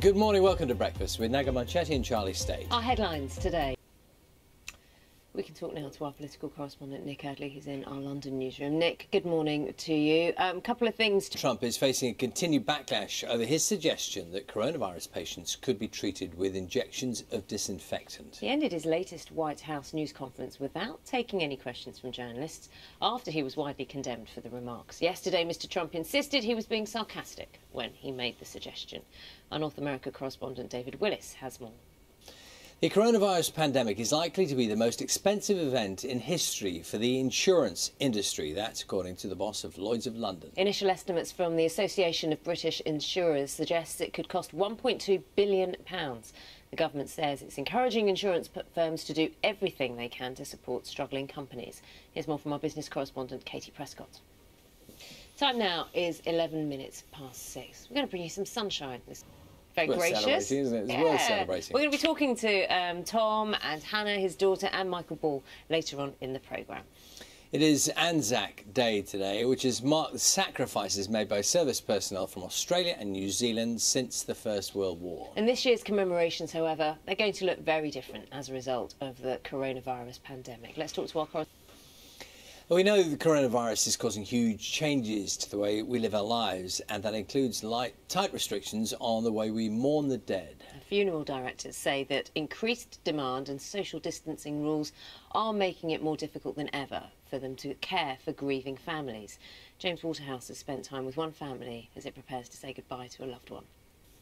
Good morning, welcome to Breakfast with Naga Munchetty and Charlie State. Our headlines today. We can talk now to our political correspondent Nick Adley, who's in our London newsroom. Nick, good morning to you. A couple of things. Trump is facing a continued backlash over his suggestion that coronavirus patients could be treated with injections of disinfectant. He ended his latest White House news conference without taking any questions from journalists after he was widely condemned for the remarks. Yesterday, Mr. Trump insisted he was being sarcastic when he made the suggestion. Our North America correspondent David Willis has more. The coronavirus pandemic is likely to be the most expensive event in history for the insurance industry. That's according to the boss of Lloyd's of London. Initial estimates from the Association of British Insurers suggest it could cost £1.2 billion. The government says it's encouraging insurance firms to do everything they can to support struggling companies. Here's more from our business correspondent Katie Prescott. Time now is 11 minutes past 6. We're going to bring you some sunshine this Very gracious. Isn't it? It's worth celebrating. We're going to be talking to Tom and Hannah, his daughter, and Michael Ball later on in the programme. It is Anzac Day today, which has marked the sacrifices made by service personnel from Australia and New Zealand since the First World War. And this year's commemorations, however, they're going to look very different as a result of the coronavirus pandemic. Let's talk to our correspondent. Well, we know the coronavirus is causing huge changes to the way we live our lives, and that includes tight restrictions on the way we mourn the dead. Funeral directors say that increased demand and social distancing rules are making it more difficult than ever for them to care for grieving families. James Waterhouse has spent time with one family as it prepares to say goodbye to a loved one.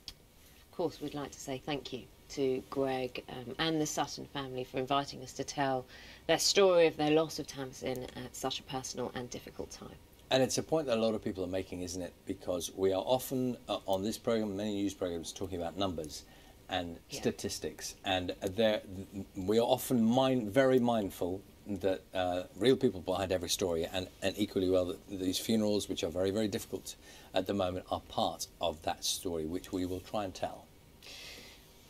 Of course, we'd like to say thank you to Greg and the Sutton family for inviting us to tell their story of their loss of Tamsin at such a personal and difficult time. And it's a point that a lot of people are making, isn't it? Because we are often on this programme, many news programmes, talking about numbers and statistics, and we are often very mindful that real people behind every story, and equally well that these funerals, which are very, very difficult at the moment, are part of that story, which we will try and tell.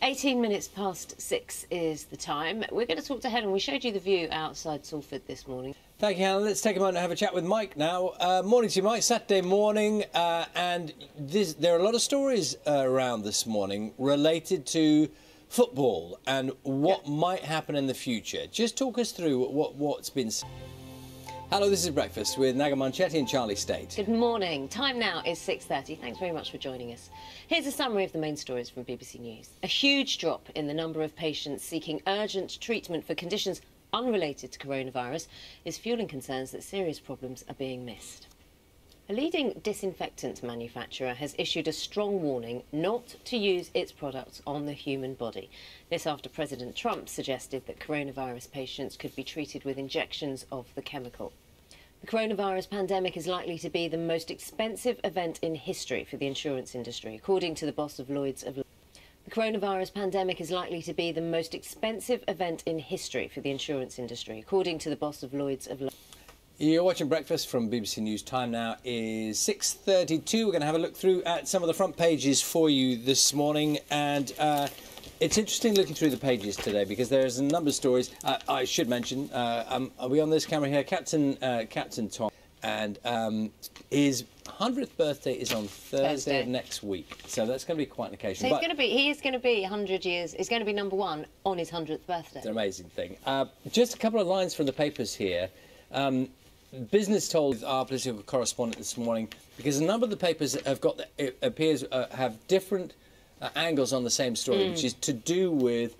18 minutes past 6 is the time. We're going to talk to Helen. We showed you the view outside Salford this morning. Thank you, Helen. Let's take a moment to have a chat with Mike now. Morning to you, Mike. Saturday morning, and there are a lot of stories around this morning related to football and what might happen in the future. Just talk us through what's been said. Hello, this is Breakfast with Naga Munchetty and Charlie State. Good morning. Time now is 6:30. Thanks very much for joining us. Here's a summary of the main stories from BBC News. A huge drop in the number of patients seeking urgent treatment for conditions unrelated to coronavirus is fuelling concerns that serious problems are being missed. A leading disinfectant manufacturer has issued a strong warning not to use its products on the human body. This after President Trump suggested that coronavirus patients could be treated with injections of the chemical. The coronavirus pandemic is likely to be the most expensive event in history for the insurance industry, according to the boss of Lloyd's of London. The coronavirus pandemic is likely to be the most expensive event in history for the insurance industry, according to the boss of Lloyd's of London. You're watching Breakfast from BBC News. Time now is 6:32. We're going to have a look through at some of the front pages for you this morning, and it's interesting looking through the pages today because there's a number of stories. I should mention, are we on this camera here? Captain Tom, and his 100th birthday is on Thursday of next week, so that's going to be quite an occasion. So he is going to be 100 years. He's going to be #1 on his 100th birthday. It's an amazing thing. Just a couple of lines from the papers here. Business told our political correspondent this morning, because a number of the papers have got, it appears, have different angles on the same story, which is to do with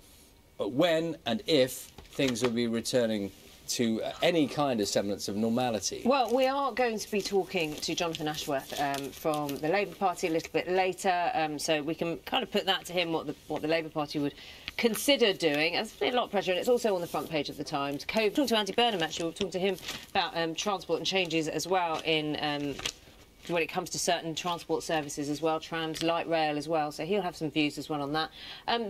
when and if things will be returning to any kind of semblance of normality. Well, we are going to be talking to Jonathan Ashworth from the Labour Party a little bit later, so we can kind of put that to him, what the Labour Party would consider doing. There's been a lot of pressure, and it's also on the front page of the Times. We'll talk to Andy Burnham, actually. We'll talk to him about transport and changes as well in when it comes to certain transport services as well, trams, light rail as well, so he'll have some views as well on that.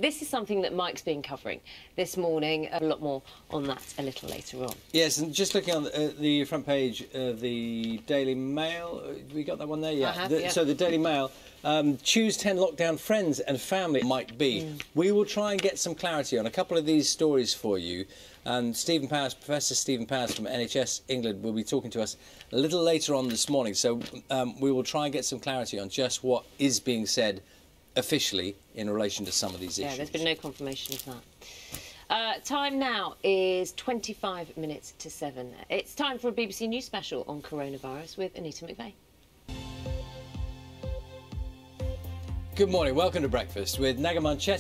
This is something that Mike's been covering this morning. A lot more on that a little later on. Yes, and just looking on the front page of the Daily Mail, we got that one there? Yeah. I have, So the Daily Mail, choose 10 lockdown friends and family might be. We will try and get some clarity on a couple of these stories for you. Stephen Powers, Professor Stephen Powers from NHS England will be talking to us a little later on this morning, so we will try and get some clarity on just what is being said officially in relation to some of these issues. Yeah, there's been no confirmation of that. Time now is 25 minutes to 7. It's time for a BBC News special on coronavirus with Anita McVeigh. Good morning, welcome to Breakfast with Naga Munchetty.